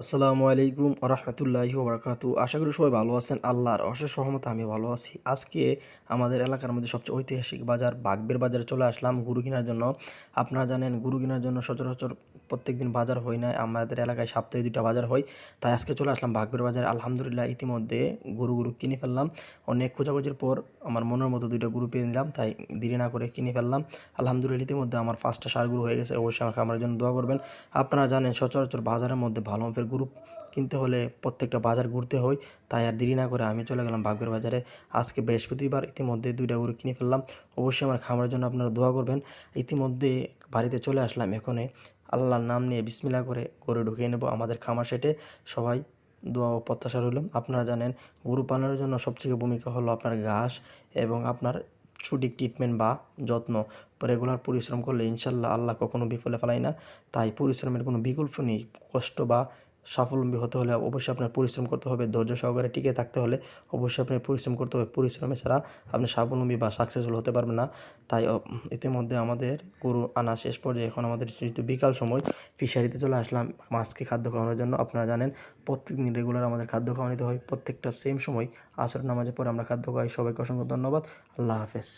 আসসালামু আলাইকুম আরহামতুল্লাহি ওবরাকাতু। আশা করি সবাই ভালো আছেন। আল্লাহর অশেষ রহমতে আমি ভালো আছি। আজকে আমাদের এলাকার মধ্যে সবচেয়ে ঐতিহাসিক বাজার বাগবের বাজারে চলে আসলাম গরু কেনার জন্য। আপনারা জানেন গরু কেনার জন্য সচরাচর প্রত্যেকদিন বাজার হয় না, আমাদের এলাকায় সপ্তাহে 2টা বাজার হয়। তাই আজকে চলে আসলাম বাগবের বাজারে। আলহামদুলিল্লাহ ইতিমধ্যে গরু কিনে ফেললাম। অনেক খোঁজাখুঁজির পর আমার মনের মতো 2টা গরু পেয়ে নিলাম, তাই দেরি না করে কিনে ফেললাম। আলহামদুলিল্লাহ ইতিমধ্যে আমার 5টা ষাঁড় গরু হয়ে গেছে। অবশ্যই আমার খামারের জন্য দোয়া করবেন। আপনারা জানেন সচরাচর বাজারের মধ্যে ভালো মাপের গরু কিনতে হলে প্রত্যেকটা বাজার ঘুরতে হয়। তাই আর দেরি না করে আমি চলে গেলাম বাগবের বাজারে। আজকে বৃহস্পতিবার, ইতিমধ্যে 2টা গরু কিনে ফেললাম। অবশ্যই আমার খামারের জন্য আপনারা দোয়া করবেন। ইতিমধ্যে বাড়িতে চলে আসলাম। এখনে আল্লাহর নাম নিয়ে বিসমিল্লাহ করে গরু ঢুকিয়ে নেব আমাদের খামার সেটে। সবাই দোয়া ও প্রত্যাশা রইল। আপনারা জানেন গরু পালনের জন্য সবথেকে ভূমিকা হলো আপনার ঘাস এবং আপনার সঠিক ট্রিটমেন্ট বা যত্ন। রেগুলার পরিশ্রম করলে ইনশাল্লাহ আল্লাহ কখনো বিফলে ফেলায় না। তাই পরিশ্রমের কোনো বিকল্প নেই। কষ্ট বা স্বাবলম্বী হতে হলে অবশ্যই আপনার পরিশ্রম করতে হবে। ধৈর্য সহকারে টিকে থাকতে হলে অবশ্যই আপনার পরিশ্রম করতে হবে। পরিশ্রমে ছাড়া আপনি স্বাবলম্বী বা সাকসেসফুল হতে পারবেন না। তাই ইতিমধ্যে আমাদের গরু আনা শেষ পর্যায়ে। এখন আমাদের যেহেতু বিকাল সময়, ফিশারিতে চলে আসলাম মাছকে খাদ্য খাওয়ানোর জন্য। আপনারা জানেন প্রত্যেকদিন রেগুলার আমাদের খাদ্য খাওয়া নিতে হয়। প্রত্যেকটা সেম সময় আসর নামাজের পরে আমরা খাদ্য খাই। সবাইকে অসংখ্য ধন্যবাদ। আল্লাহ হাফেজ।